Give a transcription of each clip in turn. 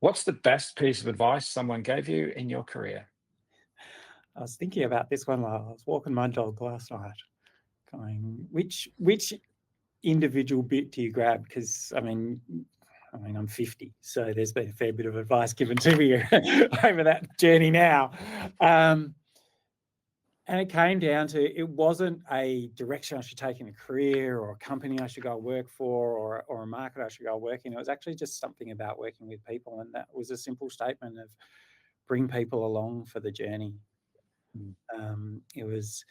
What's the best piece of advice someone gave you in your career? I was thinking about this one while I was walking my dog last night, going, which individual bit do you grab? Because I mean, I'm 50, so there's been a fair bit of advice given to me over that journey now. And it came down to, it wasn't a direction I should take in a career or a company I should go work for or a market I should go work in. It was actually just something about working with people. And that was a simple statement of bring people along for the journey. It was,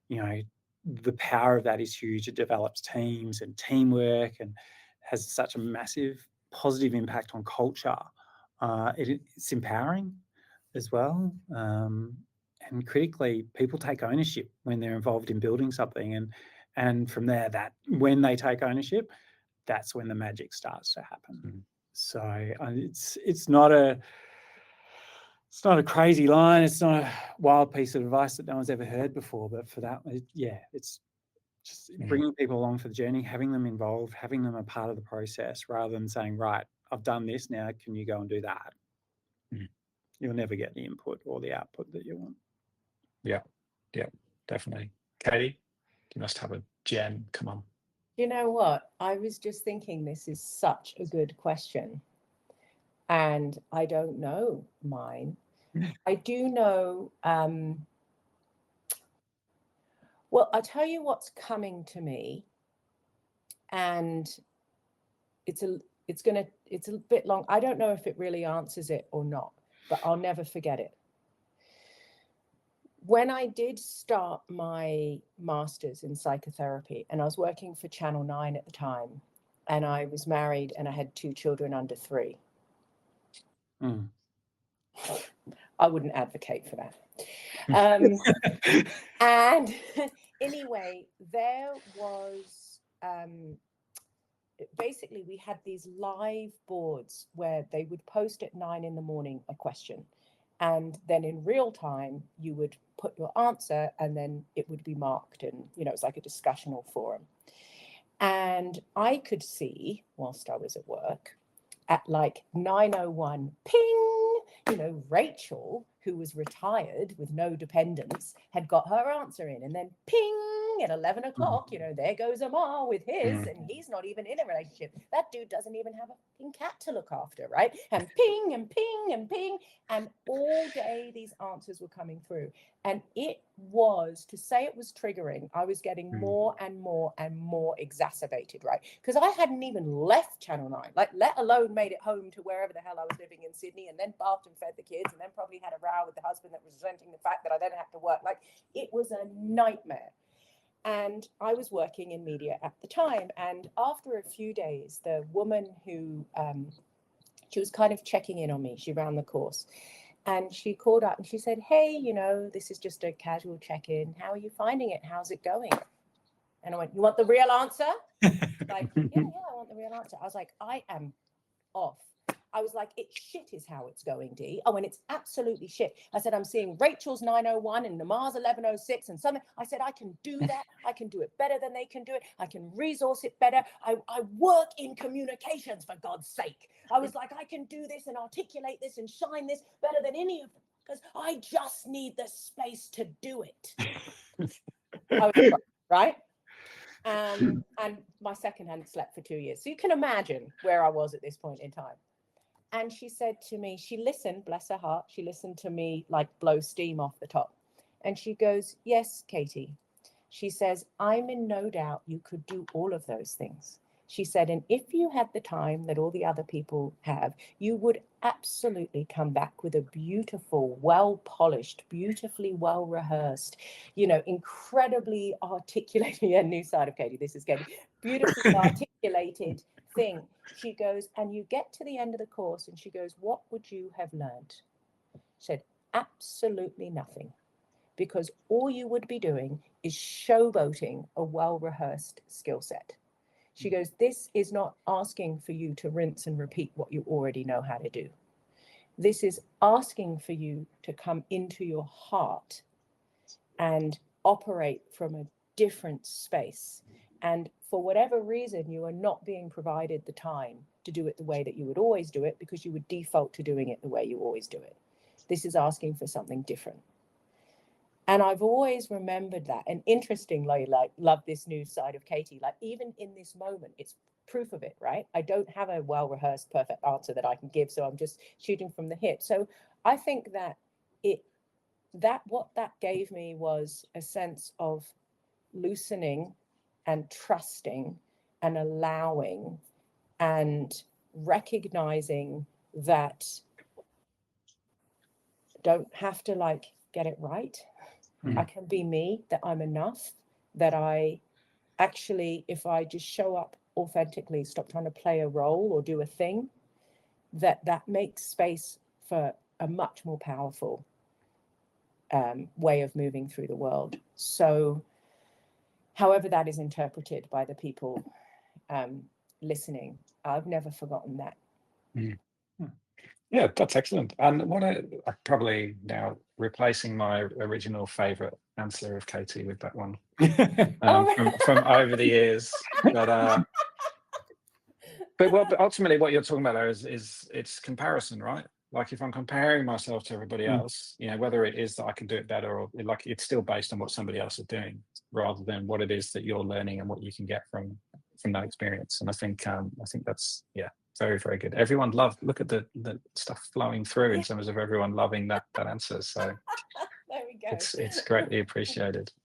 the power of that is huge. It develops teams and teamwork and has such a massive positive impact on culture. It's empowering as well. And critically, people take ownership when they're involved in building something. And from there, that when they take ownership, that's when the magic starts to happen. So it's not a crazy line. It's not a wild piece of advice that no one's ever heard before. But for that, it's just bringing people along for the journey, having them involved, having them a part of the process, rather than saying, right, I've done this, now can you go and do that? You'll never get the input or the output that you want. Yeah, definitely. Katie, you must have a gem. Come on. You know what? I was just thinking this is such a good question. And I don't know mine. I do know, well, I'll tell you what's coming to me. And it's a bit long. I don't know if it really answers it or not, but I'll never forget it. When I did start my master's in psychotherapy, and I was working for Channel 9 at the time, and I was married and I had 2 children under 3. I wouldn't advocate for that. And anyway, there was basically we had these live boards where they would post at 9 a.m. a question. And then in real time, you would put your answer and then it would be marked. And, it's like a discussional forum. And I could see, whilst I was at work, at like 9:01, ping, Rachel, who was retired with no dependents, had got her answer in. And then ping, at 11 o'clock, there goes Amar with his, and he's not even in a relationship. That dude doesn't even have a fucking cat to look after, right? And ping and ping and ping. And all day these answers were coming through. And it was, to say it was triggering, I was getting more and more and more exacerbated, right? Because I hadn't even left Channel 9, let alone made it home to wherever the hell I was living in Sydney, and then bathed and fed the kids, and then probably had a row with the husband that was resenting the fact that I then had to work. It was a nightmare. And I was working in media at the time. And after a few days, the woman who, she was kind of checking in on me, she ran the course. And she called up and she said, hey, this is just a casual check-in. How are you finding it? How's it going? And I went, you want the real answer? Like, yeah, I want the real answer. I was like, I am off. I was like, it's shit is how it's going, Dee. Oh, and it's absolutely shit. I said, I'm seeing Rachel's 9:01 and Namar's 11:06 and something. I said, I can do that. I can do it better than they can do it. I can resource it better. I work in communications, for God's sake. I was like, I can do this and articulate this and shine this better than any of them, because I just need the space to do it. I was right. And my second hadn't slept for 2 years. So you can imagine where I was at this point in time. And she said to me, she listened, bless her heart, she listened to me like blow steam off the top. And she goes, yes, Katie. She says, I'm in no doubt you could do all of those things. She said, and if you had the time that all the other people have, you would absolutely come back with a beautiful, well-polished, beautifully well-rehearsed, incredibly articulated, a new side of Katie, this is Katie, beautifully articulated thing. She goes, and you get to the end of the course and she goes, what would you have learned? She said, absolutely nothing, because all you would be doing is showboating a well-rehearsed skill set. She goes, this is not asking for you to rinse and repeat what you already know how to do. This is asking for you to come into your heart and operate from a different space And for whatever reason, you are not being provided the time to do it the way that you would always do it, because you would default to doing it the way you always do it. This is asking for something different. And I've always remembered that. And interestingly, like, love this new side of Katie, like even in this moment, it's proof of it, right? I don't have a well-rehearsed perfect answer that I can give, so I'm just shooting from the hip. So I think that what that gave me was a sense of loosening and trusting and allowing and recognizing that don't have to like get it right. I can be me, that I'm enough, that I actually, if I just show up authentically, stop trying to play a role or do a thing, that makes space for a much more powerful way of moving through the world. So however that is interpreted by the people listening, I've never forgotten that. Yeah, that's excellent. And I'm probably now replacing my original favourite answer of Katie with that one from over the years. But ultimately, what you're talking about there is it's comparison, right? Like if I'm comparing myself to everybody else, whether it is that I can do it better or like it's still based on what somebody else is doing, rather than what it is that you're learning and what you can get from that experience. And I think that's very, very good. Everyone look at the stuff flowing through in terms of everyone loving that answer. So there we go. it's greatly appreciated.